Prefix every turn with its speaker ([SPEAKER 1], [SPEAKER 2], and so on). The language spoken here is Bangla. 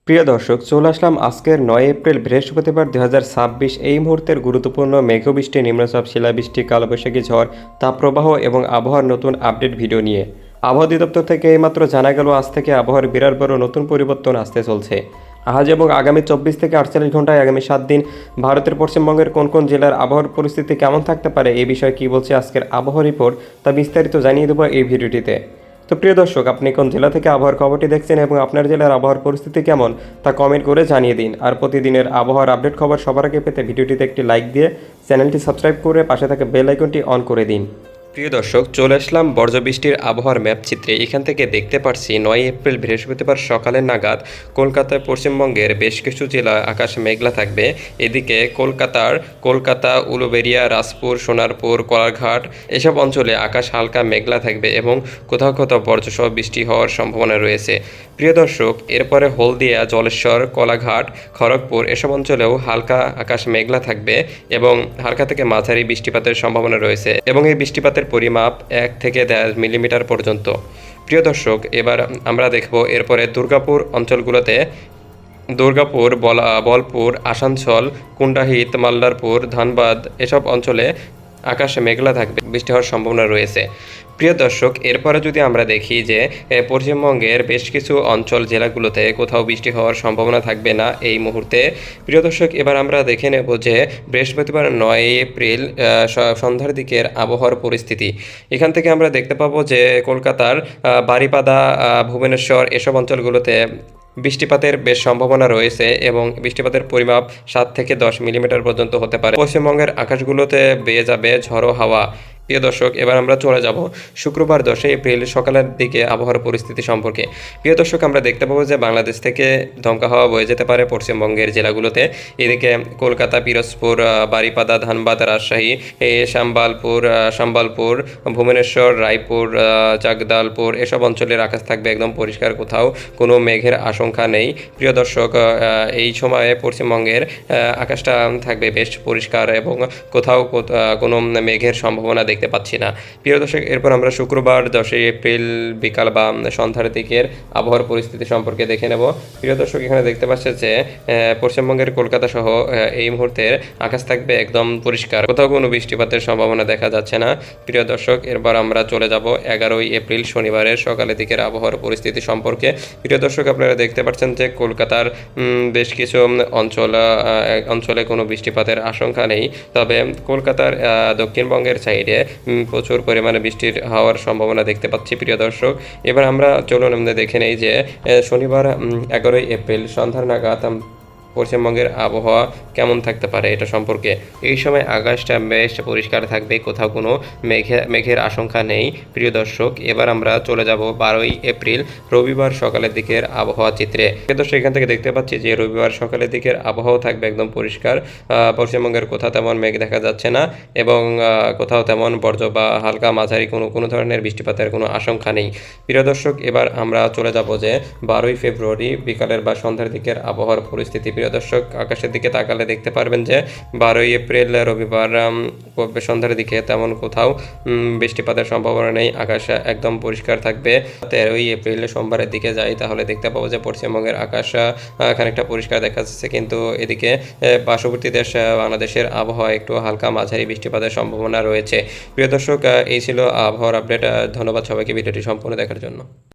[SPEAKER 1] প্রিয় দর্শক, চলে আসলাম আজকের 9 এপ্রিল বৃহস্পতিবার 2026 এই মুহূর্তের গুরুত্বপূর্ণ মেঘবৃষ্টি, নিম্নচাপ, শিলাবৃষ্টি, কালবৈশাখী ঝড়, তাপপ্রবাহ এবং আবহাওয়ার নতুন আপডেট ভিডিও নিয়ে। আবহাওয়া অধিদপ্তর থেকে এইমাত্র জানা গেল আজ থেকে আবহাওয়ার বিরাট বড় নতুন পরিবর্তন আসতে চলছে। আজ এবং আগামী 24 থেকে 48 ঘন্টায় আগামী 7 দিন ভারতের পশ্চিমবঙ্গের কোন কোন জেলার আবহাওয়ার পরিস্থিতি কেমন থাকতে পারে এই বিষয়ে কী বলছে আজকের আবহাওয়া রিপোর্ট, তা বিস্তারিত জানিয়ে দেবো এই ভিডিওটিতে। তো প্রিয় দর্শক, আপনি কোন জেলা থেকে আবহাওয়ার খবরটি দেখছেন এবং আপনার জেলার আবহাওয়ার পরিস্থিতি কেমন তা কমেন্ট করে জানিয়ে দিন। আর প্রতিদিনের আবহাওয়ার আপডেট খবর সবার আগে পেতে ভিডিওটিতে একটি লাইক দিয়ে চ্যানেলটি সাবস্ক্রাইব করে পাশে থাকা বেল আইকনটি অন করে দিন। প্রিয় দর্শক, চলে আসলাম বর্জ্যবৃষ্টির আবহাওয়ার ম্যাপ চিত্রে। এখান থেকে দেখতে পাচ্ছি 9 এপ্রিল বৃহস্পতিবার সকালের নাগাদ কলকাতায় পশ্চিমবঙ্গের বেশ কিছু জেলা আকাশ মেঘলা থাকবে। এদিকে কলকাতা, উলুবেড়িয়া, রাজপুর, সোনারপুর, কোলাঘাট এসব অঞ্চলে আকাশ হালকা মেঘলা থাকবে এবং কোথাও কোথাও বজ্রসহ বৃষ্টি হওয়ার সম্ভাবনা রয়েছে। প্রিয় দর্শক, এরপরে হলদিয়া, জলেশ্বর, কোলাঘাট, খড়গপুর এসব অঞ্চলেও হালকা আকাশ মেঘলা থাকবে এবং হালকা থেকে মাঝারি বৃষ্টিপাতের সম্ভাবনা রয়েছে এবং এই বৃষ্টিপাতের পরিমাপ 1 থেকে 1.5 মিলিমিটার পর্যন্ত। প্রিয় দর্শক, এবার আমরা দেখব এরপরে দুর্গাপুর অঞ্চলগুলোতে। দুর্গাপুর, বলপুর, আসানসোল, কুন্ডাহিত, মাল্লারপুর, ধানবাদ এসব অঞ্চলে আকাশে মেঘলা থাকবে, বৃষ্টি হওয়ার সম্ভাবনা রয়েছে। প্রিয় দর্শক, এরপরে যদি আমরা দেখি যে পশ্চিমবঙ্গের বেশ কিছু অঞ্চল জেলাগুলোতে কোথাও বৃষ্টি হওয়ার সম্ভাবনা থাকবে না এই মুহূর্তে। প্রিয় দর্শক, এবার আমরা দেখে নেব যে বৃহস্পতিবার 9 এপ্রিল সন্ধ্যার দিকের আবহাওয়ার পরিস্থিতি। এখান থেকে আমরা দেখতে পাবো যে কলকাতার বারিপাদা, ভুবনেশ্বর এসব অঞ্চলগুলোতে বৃষ্টিপাতের বেশ সম্ভাবনা রয়েছে এবং বৃষ্টিপাতের পরিমাপ 7 থেকে 10 মিলিমিটার পর্যন্ত হতে পারে। পশ্চিমবঙ্গের আকাশগুলোতে বেয়ে যাবে ঝড়ো হাওয়া। প্রিয় দর্শক, এবার আমরা চলে যাব শুক্রবার 10 এপ্রিল সকালের দিকে আবহাওয়ার পরিস্থিতি সম্পর্কে। প্রিয় দর্শক, আমরা দেখতে পাবো যে বাংলাদেশ থেকে দমকা হাওয়া বয়ে যেতে পারে পশ্চিমবঙ্গের জেলাগুলোতে। এদিকে কলকাতা, পিরোজপুর, বারিপাদা, ধানবাদ, রাজশাহী, সম্বলপুর, ভুবনেশ্বর, রায়পুর, জগদলপুর এসব অঞ্চলের আকাশ থাকবে একদম পরিষ্কার, কোথাও কোনো মেঘের আশঙ্কা নেই। প্রিয় দর্শক, এই সময়ে পশ্চিমবঙ্গের আকাশটা থাকবে বেশ পরিষ্কার এবং কোথাও কোনো মেঘের সম্ভাবনা দেখতে পাচ্ছি না। প্রিয় দর্শক, এরপর আমরা শুক্রবার 10 এপ্রিল বিকাল বা সন্ধ্যার দিকের আবহাওয়ার পরিস্থিতি সম্পর্কে দেখে নেব। প্রিয় দর্শক, এখানে দেখতে পাচ্ছেন যে পশ্চিমবঙ্গের কলকাতা সহ এই মুহূর্তের আকাশ থাকবে একদম পরিষ্কার, কোথাও কোনো বৃষ্টিপাতের সম্ভাবনা দেখা যাচ্ছে না। প্রিয় দর্শক, এরপর আমরা চলে যাব 11 এপ্রিল শনিবারের সকালের দিকের আবহাওয়ার পরিস্থিতি সম্পর্কে। প্রিয় দর্শক, আপনারা দেখতে পাচ্ছেন যে কলকাতার বেশ কিছু অঞ্চলে কোনো বৃষ্টিপাতের আশঙ্কা নেই, তবে কলকাতার দক্ষিণবঙ্গের সাইডে প্রচুর পরিমাণে বৃষ্টির হওয়ার সম্ভাবনা দেখতে পাচ্ছি। প্রিয় দর্শক, এবার আমরা চলুন আমরা দেখে নেই যে শনিবার 11 এপ্রিল সন্ধ্যার নাগাদ পশ্চিমবঙ্গের আবহাওয়া কেমন থাকতে পারে এটা সম্পর্কে। এই সময় আকাশটা বেশ পরিষ্কার থাকবে, কোথাও কোনো মেঘের আশঙ্কা নেই। প্রিয় দর্শক, এবার আমরা চলে যাব 12 এপ্রিল রবিবার সকালের দিকের আবহাওয়া চিত্রে। প্রিয় দর্শক, এখান থেকে দেখতে পাচ্ছি যে রবিবার সকালের দিকের আবহাওয়া থাকবে একদম পরিষ্কার। পশ্চিমবঙ্গের কোথাও তেমন মেঘ দেখা যাচ্ছে না এবং কোথাও তেমন বর্জ্য বা হালকা মাঝারি কোনো ধরনের বৃষ্টিপাতের কোনো আশঙ্কা নেই। প্রিয় দর্শক, এবার আমরা চলে যাব যে 12 ফেব্রুয়ারি বিকালের বা সন্ধ্যার দিকের আবহাওয়ার পরিস্থিতি। প্রিয় দর্শক, আকাশের দিকে তাকালে দেখতে পারবেন যে 12 এপ্রিল রবিবার সন্ধ্যার দিকে তেমন কোথাও বৃষ্টিপাতের সম্ভাবনা নেই, আকাশ একদম পরিষ্কার থাকবে। 13 এপ্রিল সোমবারের দিকে যাই তাহলে দেখতে পাবো যে পশ্চিমবঙ্গের আকাশ খানিকটা পরিষ্কার দেখা যাচ্ছে, কিন্তু এদিকে পার্শ্ববর্তী দেশ বাংলাদেশের আবহাওয়া একটু হালকা মাঝারি বৃষ্টিপাতের সম্ভাবনা রয়েছে। প্রিয় দর্শক, এই ছিল আবহাওয়ার আপডেট। ধন্যবাদ সবাইকে ভিডিওটি সম্পূর্ণ দেখার জন্য।